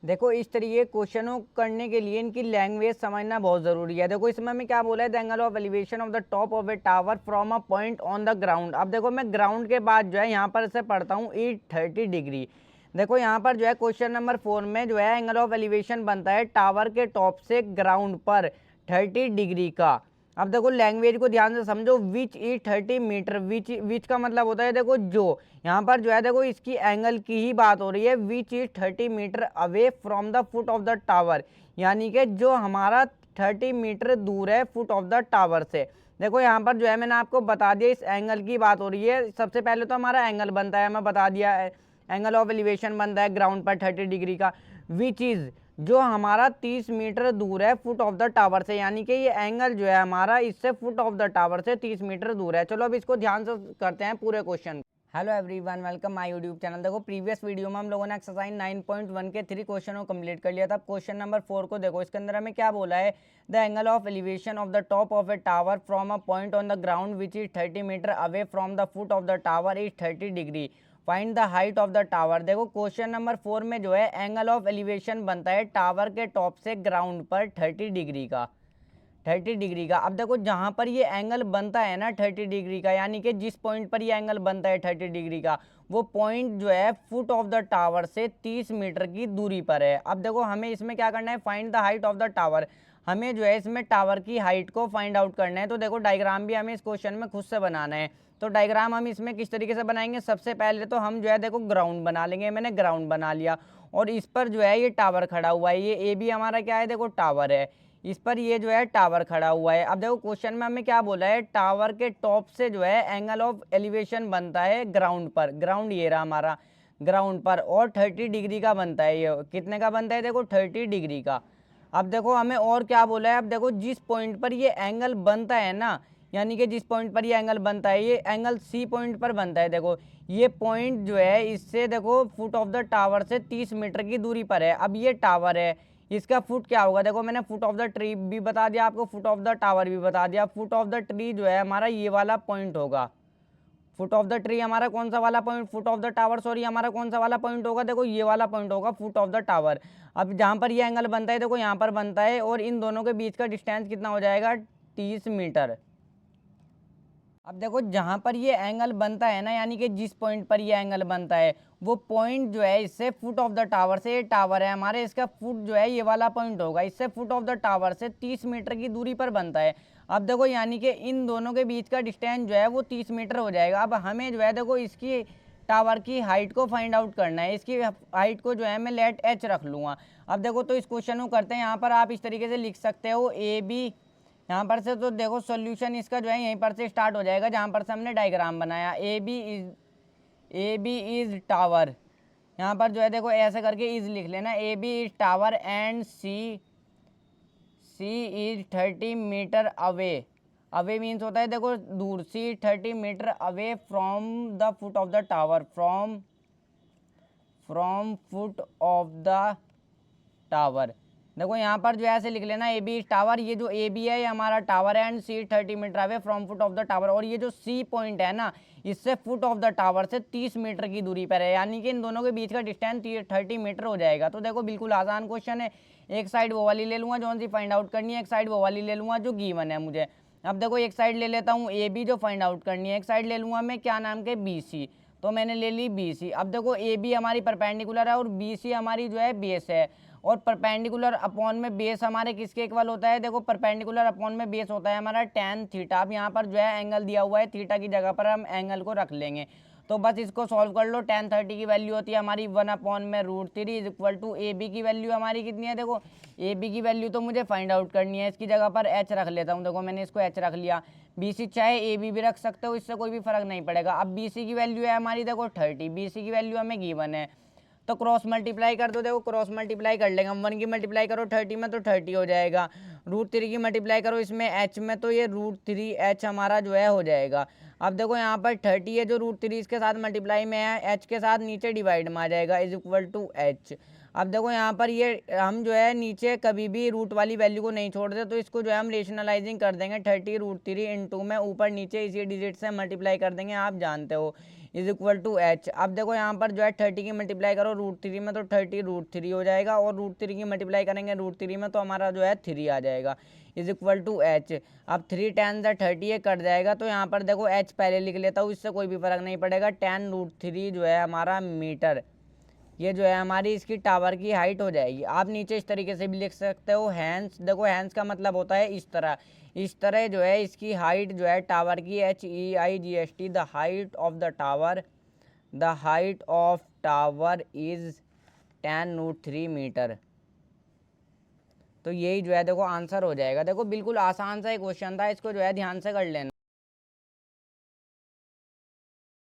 देखो इस तरीके क्वेश्चनों करने के लिए इनकी लैंग्वेज समझना बहुत ज़रूरी है। देखो इसमें हमें क्या बोला है, the angle of elevation of the top of a tower from a point on the ground. अब देखो मैं ग्राउंड के बाद जो है यहाँ पर से पढ़ता हूँ 30 डिग्री। देखो यहाँ पर जो है क्वेश्चन नंबर 4 में जो है एंगल ऑफ एलिवेशन बनता है टावर के टॉप से ग्राउंड पर 30 डिग्री का। अब देखो लैंग्वेज को ध्यान से समझो, विच इज 30 मीटर। विच का मतलब होता है देखो जो, यहाँ पर जो है देखो इसकी एंगल की ही बात हो रही है। Which is 30 metre away from the foot of the tower, यानी कि जो हमारा 30 मीटर दूर है फुट ऑफ द टावर से। देखो यहाँ पर जो है मैंने आपको बता दिया, इस एंगल की बात हो रही है। सबसे पहले तो हमारा एंगल बनता है, मैं बता दिया एंगल ऑफ एलिवेशन बनता है ग्राउंड पर 30 डिग्री का। विच इज जो हमारा 30 मीटर दूर है फुट ऑफ द टावर से, यानी कि ये एंगल जो है हमारा इससे फुट ऑफ द टावर से 30 मीटर दूर है। चलो अब इसको ध्यान से करते हैं पूरे question. Hello everyone, welcome my YouTube channel. देखो प्रीवियस वीडियो में हम लोगों ने एक्सरसाइज 9.1 के 3 क्वेश्चन को कंप्लीट कर लिया था। क्वेश्चन नंबर 4 को देखो, इसके अंदर हमें क्या बोला है, the angle of elevation of the top of a tower from a point on the ground which is 30 metre away from the foot of the tower is 30 degree, find the height of the tower. देखो question number 4 में जो है angle of elevation बनता है tower के top से ground पर 30 degree का। 30 डिग्री का। अब देखो जहाँ पर ये एंगल बनता है ना 30 डिग्री का, यानी कि जिस पॉइंट पर ये एंगल बनता है 30 डिग्री का, वो पॉइंट जो है फुट ऑफ द टावर से 30 मीटर की दूरी पर है। अब देखो हमें इसमें क्या करना है, find the height of the tower. हमें जो है इसमें टावर की हाइट को फाइंड आउट करना है। तो देखो डायग्राम भी हमें इस क्वेश्चन में खुद से बनाना है। तो डायग्राम हम इसमें किस तरीके से बनाएंगे, सबसे पहले तो हम जो है देखो ग्राउंड बना लेंगे। मैंने ग्राउंड बना लिया और इस पर जो है ये टावर खड़ा हुआ है। ये ए बी हमारा क्या है, देखो टावर है। इस पर ये जो है टावर खड़ा हुआ है। अब देखो क्वेश्चन में हमें क्या बोला है, टावर के टॉप से जो है एंगल ऑफ एलिवेशन बनता है ग्राउंड पर। ग्राउंड ये रहा हमारा, ग्राउंड पर, और 30 डिग्री का बनता है। ये कितने का बनता है, देखो 30 डिग्री का। अब देखो हमें और क्या बोला है, अब देखो जिस पॉइंट पर ये एंगल बनता है ना, यानी कि जिस पॉइंट पर ये एंगल बनता है, ये एंगल सी पॉइंट पर बनता है। देखो ये पॉइंट जो है इससे देखो फुट ऑफ द टावर से 30 मीटर की दूरी पर है। अब ये टावर है, इसका फुट क्या होगा, देखो मैंने फुट ऑफ द ट्री भी बता दिया आपको, फुट ऑफ द टावर भी बता दिया। फुट ऑफ द ट्री जो है हमारा ये वाला पॉइंट होगा। फुट ऑफ द ट्री हमारा कौन सा वाला point, foot of the tower sorry, हमारा कौन सा वाला पॉइंट होगा, देखो ये वाला पॉइंट होगा फुट ऑफ द टावर। अब जहाँ पर ये एंगल बनता है देखो यहाँ पर बनता है, और इन दोनों के बीच का डिस्टेंस कितना हो जाएगा, 30 मीटर। अब देखो जहाँ पर ये एंगल बनता है ना, यानी कि जिस पॉइंट पर ये एंगल बनता है, वो पॉइंट जो है इससे फुट ऑफ द टावर से, ये टावर है हमारे, इसका फुट जो है ये वाला पॉइंट होगा, इससे फुट ऑफ द टावर से 30 मीटर की दूरी पर बनता है। अब देखो यानी कि इन दोनों के बीच का डिस्टेंस जो है वो 30 मीटर हो जाएगा। अब हमें जो है देखो इसकी टावर की हाइट को फाइंड आउट करना है। इसकी हाइट को जो है मैं लेट एच रख लूँगा। अब देखो तो इस क्वेश्चन को करते हैं। यहाँ पर आप इस तरीके से लिख सकते हो ए बी, यहाँ पर से तो देखो सॉल्यूशन इसका जो है यहीं पर से स्टार्ट हो जाएगा जहाँ पर से हमने डायग्राम बनाया। ए बी इज टावर, यहाँ पर जो है देखो ऐसे करके इज लिख लेना। A B is tower and C is 30 metre away. Away means होता है देखो दूर, C 30 metre away from the foot of the tower, from foot of the tower. देखो यहाँ पर जो है ऐसे लिख लेना, ए बी टावर, ये जो ए बी है ये हमारा टावर है, and C 30 metre away from foot of the tower, और ये जो सी पॉइंट है ना, इससे फुट ऑफ द टावर से 30 मीटर की दूरी पर है, यानी कि इन दोनों के बीच का डिस्टेंस 30 मीटर हो जाएगा। तो देखो बिल्कुल आसान क्वेश्चन है। एक साइड वो वाली ले लूँगा जो सी फाइंड आउट करनी है, एक साइड वो वाली ले लूँगा जो गिवन है मुझे। अब देखो एक साइड ले लेता हूँ ए बी जो फाइंड आउट करनी है, एक साइड ले लूँगा मैं क्या नाम के बी सी, तो मैंने ले ली बी सी। अब देखो ए बी हमारी परपेंडिकुलर है और बी सी हमारी जो है बेस है, और परपेंडिकुलर अपॉन में बेस हमारे किसके इक्वल होता है, देखो परपेंडिकुलर अपॉन में बेस होता है हमारा tan थीटा। अब यहाँ पर जो है एंगल दिया हुआ है, थीटा की जगह पर हम एंगल को रख लेंगे। तो बस इसको सॉल्व कर लो। tan 30 की वैल्यू होती है हमारी 1/√3 is equal to A B की वैल्यू हमारी कितनी है, देखो ए बी की वैल्यू तो मुझे फाइंड आउट करनी है, इसकी जगह पर एच रख लेता हूँ। देखो मैंने इसको एच रख लिया। बी सी चाहे ए बी भी रख सकते हो, इससे कोई भी फर्क नहीं पड़ेगा। अब बी सी की वैल्यू है हमारी देखो 30, बी सी की वैल्यू हमें गिवन है, तो क्रॉस मल्टीप्लाई कर दो। देखो क्रॉस मल्टीप्लाई कर लेंगे हम, 1 की मल्टीप्लाई करो 30 में तो 30 हो जाएगा, √3 की मल्टीप्लाई करो इसमें h में तो ये √3h हमारा जो है हो जाएगा। अब देखो यहाँ पर 30 है जो √3 इसके साथ मल्टीप्लाई में है, h के साथ नीचे डिवाइड में आ जाएगा, इज इक्वल टू h। अब देखो यहाँ पर ये हम जो है नीचे कभी भी रूट वाली वैल्यू को नहीं छोड़ते, तो इसको जो है हम रेशनलाइजिंग कर देंगे। 30 √3 इंटू में ऊपर नीचे इसी डिजिट से मल्टीप्लाई कर देंगे, आप जानते हो इज इक्वल टू एच। अब देखो यहाँ पर जो है 30 की मल्टीप्लाई करो √3 में तो 30 √3 हो जाएगा, और √3 की मल्टीप्लाई करेंगे √3 में तो हमारा जो है 3 आ जाएगा, इज इक्वल टू एच। अब 3 10 30 ये कट जाएगा, तो यहाँ पर देखो एच पहले लिख लेता हूँ, इससे कोई भी फर्क नहीं पड़ेगा। 10 √3 जो है हमारा मीटर, ये जो है हमारी इसकी टावर की हाइट हो जाएगी। आप नीचे इस तरीके से भी लिख सकते हो हैंस। देखो हैंस का मतलब होता है इस तरह जो है इसकी हाइट जो है टावर की, HEIGHT, the height of the tower, the height of tower is 10 √3 metre. तो यही जो है देखो आंसर हो जाएगा। देखो बिल्कुल आसान सा एक क्वेश्चन था, इसको जो है ध्यान से कर लेना।